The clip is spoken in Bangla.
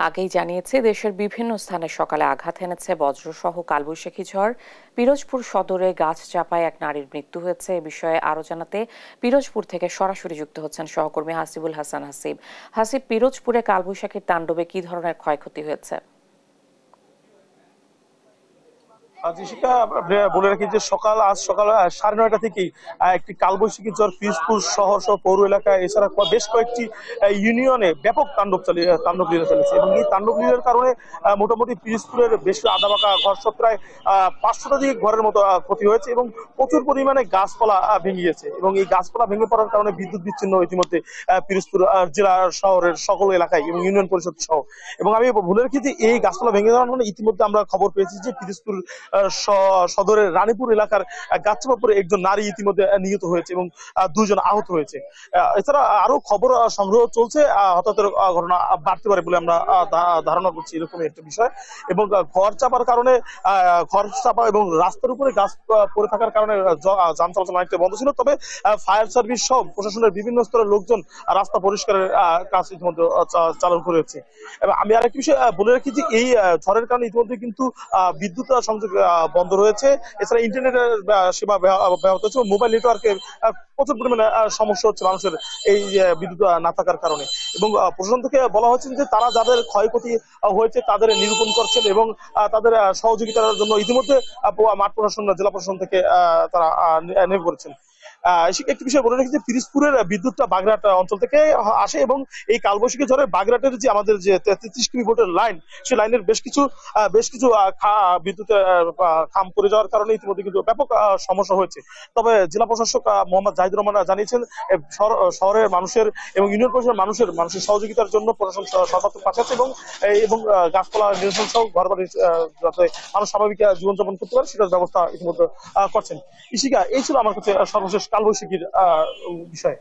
আগেই জানিয়েছে, দেশের বিভিন্ন স্থানে সকালে আঘাত এনেছে বজ্রসহ কালবৈশাখী ঝড়। পিরোজপুর সদরে গাছ চাপায় এক নারীর মৃত্যু হয়েছে। এ বিষয়ে আরো জানাতে পিরোজপুর থেকে সরাসরি যুক্ত হচ্ছেন সহকর্মী হাসিবুল হাসান। হাসিব, পিরোজপুরে কালবৈশাখীর তাণ্ডবে কি ধরনের ক্ষয়ক্ষতি হয়েছে? যেটা বলে রাখি যে আজ সকাল 9:30 থেকেই একটি কালবৈশাখী ঝড় পিরোজপুর শহর সহ পৌর এলাকায় এছাড়া বেশ কয়েকটি ইউনিয়নে ব্যাপক তাণ্ডব লীলা চলেছে এবং এই তাণ্ডব লীলার কারণে মোটামুটি পিরোজপুরের বেশ আধাবাঁকা ঘর সব প্রায় 500 ঘরের মতো ক্ষতি হয়েছে এবং প্রচুর পরিমাণে গাছপালা ভেঙে গেছে এবং এই গাছপালা ভেঙে পড়ার কারণে বিদ্যুৎ বিচ্ছিন্ন ইতিমধ্যে পিরোজপুর জেলা শহরের সকল এলাকায় এবং ইউনিয়ন পরিষদ সহ। এবং আমি বলে রাখি যে এই গাছপালা ভেঙে যাওয়ার মানে ইতিমধ্যে আমরা খবর পেয়েছি যে পিরোজপুর সদরের রানীপুর এলাকার গাছচাপাপুরে একজন নারী ইতিমধ্যে নিহত হয়েছে এবং 2 জন আহত হয়েছে। এছাড়া আরো খবর সংগ্রহ চলছে, হতাহতের ঘটনা বাড়তে পারে বলে আমরা ধারণা করছি, এরকম একটা বিষয়। এবং ঘর চাপার কারণে ঘর চাপা এবং রাস্তার উপরে গাছ পড়ে থাকার কারণে যান চলাচল অনেকটা বন্ধ ছিল। তবে ফায়ার সার্ভিস সহ প্রশাসনের বিভিন্ন স্তরের লোকজন রাস্তা পরিষ্কারের কাজ ইতিমধ্যে চালু করেছে। এবং আমি আরেকটি বিষয় বলে রাখি যে এই ঝড়ের কারণে ইতিমধ্যে কিন্তু বিদ্যুৎ সংযোগ বন্ধ রয়েছে। এছাড়া ইন্টারনেটের সেবা ব্যাহত হচ্ছে, মোবাইল নেটওয়ার্কের প্রচুর পরিমাণে সমস্যা হচ্ছে মানুষের এই বিদ্যুৎ না থাকার কারণে। এবং প্রশাসন থেকে বলা হচ্ছে যে তারা যাদের ক্ষয়ক্ষতি হয়েছে তাদের নিরূপণ করছেন এবং তাদের সহযোগিতার জন্য ইতিমধ্যে মাঠ প্রশাসন, জেলা প্রশাসন থেকে তারা নেমে পড়েছেন। একটি বিষয় বলে রাখি যে পিরোজপুরের বিদ্যুৎটা বাগেরহাট অঞ্চল থেকে আসে এবং এই কালবৈশাখী ঝড়ে বাগেরহাটের যে আমাদের যে 33 কেভি ভোল্টের লাইন, সেই লাইনের বেশ কিছু বিদ্যুতের খাম পড়ে যাওয়ার কারণে ইতিমধ্যে কিন্তু ব্যাপক সমস্যা হয়েছে। তবে জেলা প্রশাসক মোহাম্মদ জাহিদুর রহমান জানিয়েছেন শহরের মানুষের এবং ইউনিয়ন পরিষদের মানুষের সহযোগিতার জন্য প্রশাসন সর্বাত্মক পাশে আছে এবং গাছপালা নিরসন সহ ঘরবাড়ি যাতে মানুষ স্বাভাবিক জীবনযাপন করতে পারে সেটার ব্যবস্থা ইতিমধ্যে করছেন। ইশিকা, এই ছিল আমার কাছে সর্বশেষ কালবৈশাখীর বিষয়।